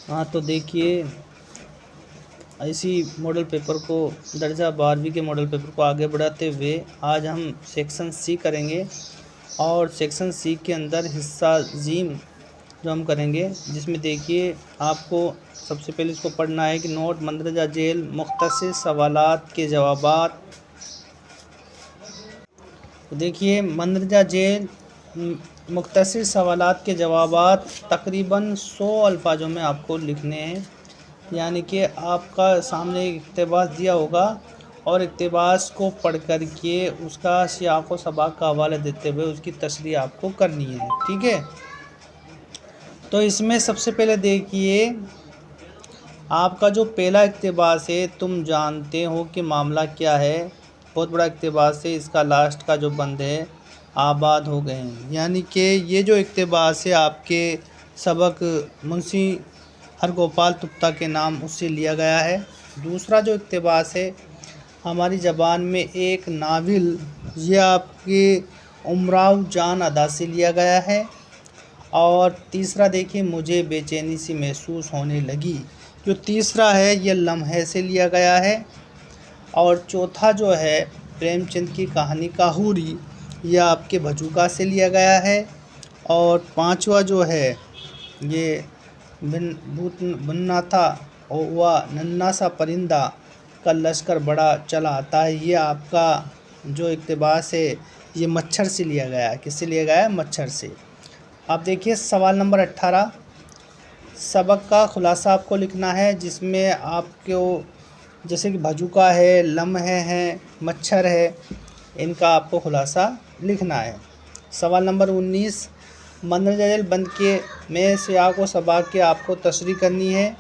हाँ, तो देखिए इसी मॉडल पेपर को दर्जा 12वीं के मॉडल पेपर को आगे बढ़ाते हुए आज हम सेक्शन सी करेंगे। और सेक्शन सी के अंदर हिस्सा जीम जो हम करेंगे, जिसमें देखिए आपको सबसे पहले इसको पढ़ना है कि नोट मंदरजा जेल मुख्तसर सवालात के जवाबात। तो देखिए मंदरजा जेल मुख्तसर सवालात के जवाबात तकरीबन 100 अल्फाजों में आपको लिखने हैं। यानी कि आपका सामने एक इक़्तिबास दिया होगा और इक़्तिबास को पढ़ कर के उसका सियाक़ व सबाक़ का हवाला देते हुए उसकी तशरीह आपको करनी है। ठीक है, तो इसमें सबसे पहले देखिए आपका जो पहला इक़्तिबास है, तुम जानते हो कि मामला क्या है। बहुत बड़ा इक़्तिबास है, इसका लास्ट का जो बंद है आबाद हो गए हैं। यानी कि ये जो इक़्तिबास है आपके सबक मुंशी हरगोपाल तुप्ता के नाम उससे लिया गया है। दूसरा जो इक़्तिबास है हमारी ज़बान में एक नावल, ये आपके उमराव जान अदा से लिया गया है। और तीसरा देखिए मुझे बेचैनी सी महसूस होने लगी, जो तीसरा है ये लम्हे से लिया गया है। और चौथा जो है प्रेमचंद की कहानी काहूरी, यह आपके भजूका से लिया गया है। और पांचवा जो है ये बुन्ना था और वह नन्हा सा परिंदा का लश्कर बड़ा चला आता है, ये आपका जो इक़्तिबास है ये मच्छर से लिया गया है। किससे लिया गया है? मच्छर से। आप देखिए सवाल नंबर 18, सबक का खुलासा आपको लिखना है, जिसमें आपको जैसे कि भजूका है, लम्हे हैं, मच्छर है, इनका आपको खुलासा लिखना है। सवाल नंबर 19, मंदरजा जेल बंद के में सियाक़ व सबाक़ के आपको तशरीह करनी है।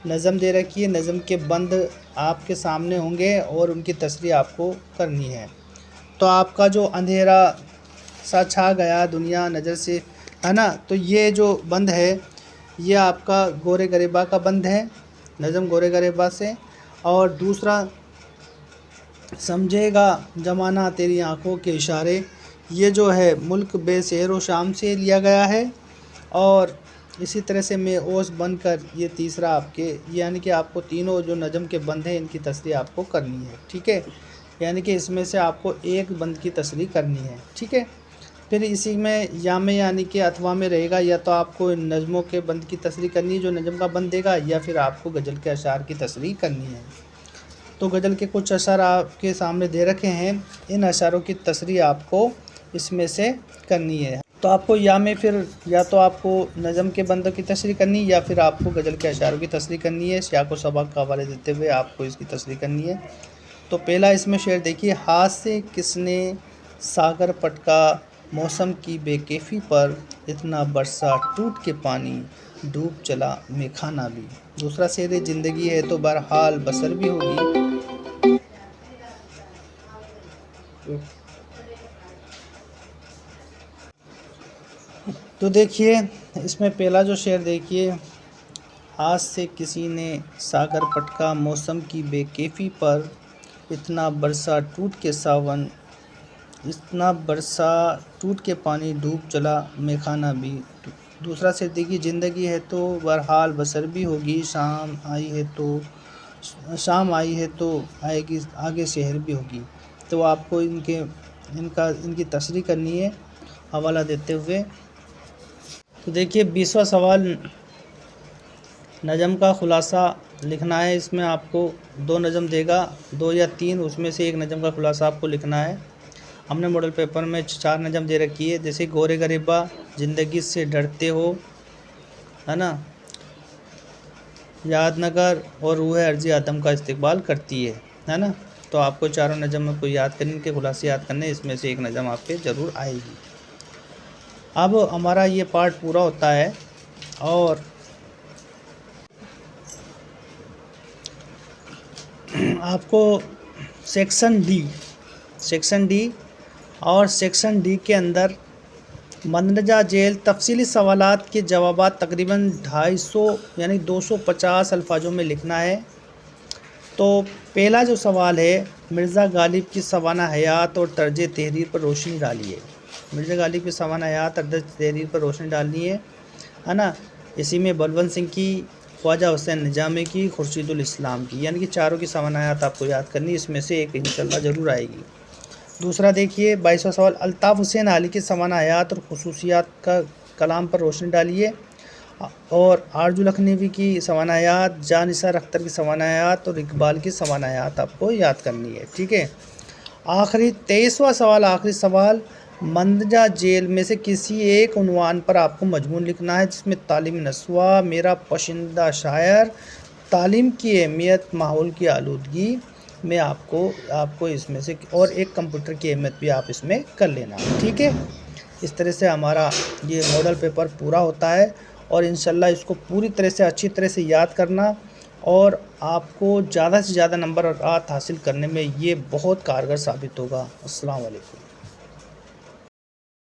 नज़म दे रखी है, नज़म के बंद आपके सामने होंगे और उनकी तशरीह आपको करनी है। तो आपका जो अंधेरा सा छा गया दुनिया नज़र से, है ना, तो ये जो बंद है ये आपका गोरे गरीबा का बंद है, नज़म गोरे गरीबा से। और दूसरा समझेगा ज़माना तेरी आँखों के इशारे, ये जो है मुल्क बेशहर व शाम से लिया गया है। और इसी तरह से मैं ओस बनकर, ये तीसरा आपके, यानी कि आपको तीनों जो नज़म के बंद हैं इनकी तशरीह आपको करनी है। ठीक है, यानी कि इसमें से आपको एक बंद की तशरीह करनी है। ठीक है, फिर इसी में या में यानी कि अथवा में रहेगा, या तो आपको नज़मों के बंद की तशरीह करनी है जो नज़म का बंद देगा, या फिर आपको गज़ल के अशार की तशरीह करनी है। तो गज़ल के कुछ अशार आपके सामने दे रखे हैं, इन अशारों की तशरीह आपको इसमें से करनी है। तो आपको या में फिर या तो आपको नज़म के बंदों की तशरीह करनी, या फिर आपको गज़ल के अशारों की तशरीह करनी है। सियाक़ व सबाक़ का हवाले देते हुए आपको इसकी तशरीह करनी है। तो पहला इसमें शेर देखिए, हाथ से किसने सागर पटका मौसम की बेकैफ़ी पर, इतना बरसा टूट के पानी डूब चला मेखाना भी। दूसरा शेर है, ज़िंदगी है तो बहरहाल बसर भी होगी। तो देखिए इसमें पहला जो शेर देखिए, हाथ से किसी ने सागर पटका मौसम की बेकैफ़ी पर, इतना बरसा टूट के सावन, इतना बरसा टूट के पानी डूब चला मेखाना भी। दूसरा शेर देखिए, ज़िंदगी है तो बहरहाल बसर भी होगी, शाम आई है तो आएगी आगे शहर भी होगी। तो आपको इनकी तशरीह करनी है हवाला देते हुए। तो देखिए 20वां सवाल, नज़म का खुलासा लिखना है। इसमें आपको 2 नज़म देगा, 2 या 3, उसमें से एक नज़म का खुलासा आपको लिखना है। हमने मॉडल पेपर में 4 नज़म दे रखी है, जैसे गोरे गरीबा, ज़िंदगी से डरते हो, है ना, यादनगर और रूह अर्ज़ी आदम का इस्तेक़बाल करती है ना। तो आपको चारों नज़म को याद करने के खुलासे याद करने, इसमें से एक नज़म आपके ज़रूर आएगी। अब हमारा ये पार्ट पूरा होता है और आपको सेक्शन डी और सेक्शन डी के अंदर मंदरजा जेल तफसीली सवालात के जवाबात तकरीबन 250 यानी 250 अल्फाजों में लिखना है। तो पहला जो सवाल है, मिर्ज़ा गालिब की सवाना हयात और तर्ज तहरीर पर रोशनी डालिए। मिर्ज़ा गालिब की सवाना हयात और तर्ज तहरीर पर रोशनी डालनी है ना। इसी में बलवंत सिंह की خواجہ حسین نظامی کی، خورشید الاسلام کی، یعنی کہ چاروں کی سوانحیات آپ کو یاد کرنی، اس میں سے ایک انشاءاللہ ضرور آئے گی۔ دوسرا دیکھیے 22واں سوال، الطاف حسین علی کی سوانحیات اور خصوصیات کا کلام پر روشنی ڈالیے۔ اور آرزو لکھنوی کی سوانحیات، جان نثار اختر کی سوانحیات اور اقبال کی سوانحیات آپ کو یاد کرنی ہے، ٹھیک ہے۔ آخری 23واں سوال، آخری سوال، مندرجہ ذیل میں سے کسی ایک عنوان پر آپ کو مضمون لکھنا ہے جس میں تعلیمی نسواں، میرا پسندیدہ شاعر، تعلیم کی اہمیت، ماحول کی آلودگی میں آپ کو اس میں سے، اور ایک کمپیوٹر کی اہمیت بھی آپ اس میں کر لینا، ٹھیک ہے۔ اس طرح سے ہمارا یہ ماڈل پیپر پورا ہوتا ہے، اور انشاءاللہ اس کو پوری طرح سے اچھی طرح سے یاد کرنا، اور آپ کو زیادہ سے زیادہ نمبرات حاصل کرنے میں یہ بہت کارگر ثابت ہوگا۔ السلام علیکم۔